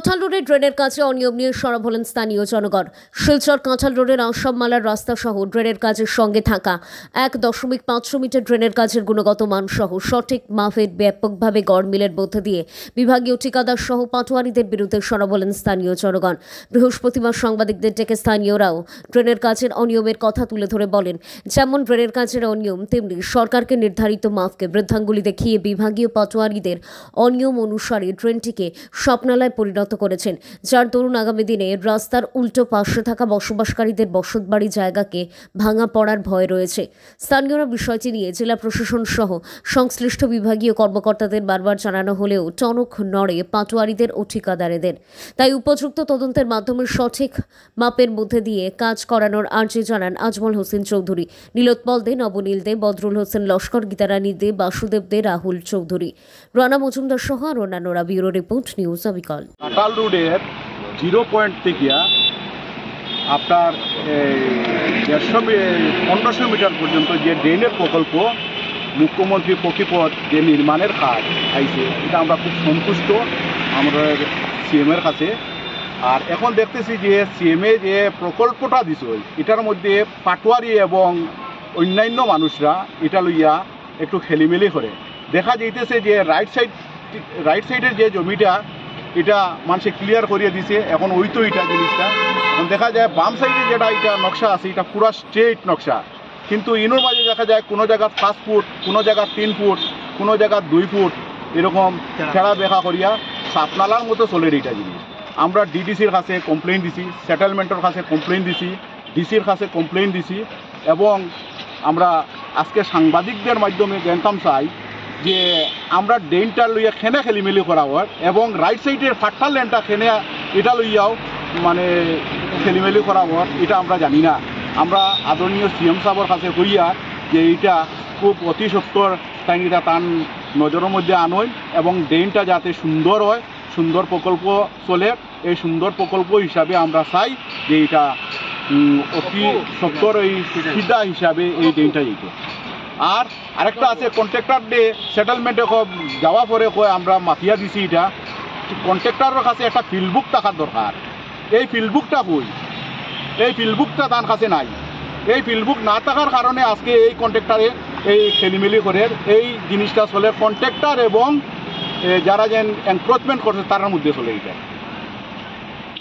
কাঁঠাল রোডের ড্রেনের কাছে অনিয়ম নিয়ে সরব হলেন স্থানীয় জনগণ। শিলচর কাঁঠাল রোডের আসামমালার রাস্তা সহ ড্রেনের কাজের সঙ্গে থাকা 1.5 মিটার ড্রেনের কাজের গুণগত মান সহ সঠিক মাপের ব্যাপকভাবে গড়মিলের মধ্যে দিয়ে বিভাগীয় ঠিকাদার সহ পাটোয়ারিদের বিরুদ্ধে সরব হলেন স্থানীয় জনগণ। বৃহস্পতিবার সাংবাদিকদের ডেকে স্থানীয়রাও ড্রেনের কাজের অনিয়মের কথা তুলে ধরে বলেন, যেমন ড্রেনের কাজের অনিয়ম তেমনি সরকারকে নির্ধারিত মাপকে বৃদ্ধাঙ্গুলি দেখিয়ে বিভাগীয় পাটোয়ারিদের অনিয়ম অনুসারে ড্রেনটিকে স্বপ্নালয় পরিণত করেছেন, যার দরুন আগামী দিনে রাস্তার উল্টো পাশে থাকা বসবাসকারীদের বসতবাড়ি জায়গাকে ভাঙা পড়ার ভয় রয়েছে। স্থানীয়রা বিষয়টি নিয়ে জেলা প্রশাসন সহ সংশ্লিষ্ট বিভাগীয় কর্মকর্তাদের বারবার জানানো হলেও টনক নড়ে পাটোয়ারিদের ও ঠিকাদারেদের। তাই উপযুক্ত তদন্তের মাধ্যমে সঠিক মাপের মধ্যে দিয়ে কাজ করানোর আর্জি জানান আজমল হোসেন চৌধুরী, নীলোৎপল দে, নবনীল দে, বদরুল হোসেন লস্কর, গীতারানী দে, বাসুদেব দে, রাহুল চৌধুরী, রানা মজুমদার সহ আর অন্যান্যরা। ব্যুরো রিপোর্ট, নিউজ অবিকল। কাঁঠাল রোডের 0 পয়েন্ট থেকে আপনার 1500 মিটার পর্যন্ত যে ড্রেনের প্রকল্প মুখ্যমন্ত্রী পক্ষীপথ যে নির্মাণের কাজ আইছে, এটা আমরা খুব সন্তুষ্ট আমাদের সিএমের কাছে। আর এখন দেখতেছি যে সিএমএ যে প্রকল্পটা দিছে এটার মধ্যে পাটোয়ারি এবং অন্যান্য মানুষরা এটা লইয়া একটু খেলিমেলি করে। দেখা যাইতেছে যে রাইট সাইডের যে জমিটা এটা মানুষে ক্লিয়ার করিয়ে দিছে, এখন ওই তো এটা জিনিসটা এখন দেখা যায় বাম সাইডে যেটা এটা নকশা আছে এটা পুরো স্ট্রেট নকশা, কিন্তু ইনোর মাঝে দেখা যায় কোনো জায়গা 5 ফুট, কোনো জায়গা 3 ফুট, কোনো জায়গা 2 ফুট এরকম খেলা দেখা করিয়া সাপনালার মতো চলে এইটা জিনিস। আমরা ডিডিসির কাছে কমপ্লেন দিছি, সেটেলমেন্টের কাছে কমপ্লেন দিছি, ডিসির কাছে কমপ্লেন দিছি, এবং আমরা আজকে সাংবাদিকদের মাধ্যমে জানতাম চাই যে আমরা ড্রেনটা লইয়া খেনে খেলিমেলি করা হয় এবং রাইট সাইডের ফাট্টার লেনটা খেনে এটা লইয়াও মানে খেলিমেলি করা হয়, এটা আমরা জানি না। আমরা আদরণীয় সিএম সাহেবের কাছে হইয়া যে এইটা খুব অতি সত্তর তাইনিটা তার নজরের মধ্যে আনয় এবং ড্রেনটা যাতে সুন্দর হয়, সুন্দর প্রকল্প চলে, এই সুন্দর প্রকল্প হিসাবে আমরা চাই যে এটা অতি সত্তর এই সিধা হিসাবে এই ড্রেনটা যেত। আর আরেকটা আছে কন্ট্রাক্টর ডে সেটেলমেন্টে যাওয়া পরে কয় আমরা মাফিয়া দিছি, এটা কন্ট্রাক্টরের কাছে একটা ফিল্ড বুক থাকার দরকার। এই ফিল্ড বুকটা কই? এই ফিল্ড বুকটা তার কাছে নাই। এই ফিল্ড বুক না থাকার কারণে আজকে এই কন্ট্রাক্টরে এই খেলিমেলি করে এই জিনিসটা চলে, কন্ট্রাক্টর এবং যারা যেন এনক্রোচমেন্ট করছে তার মধ্যে চলে এটা।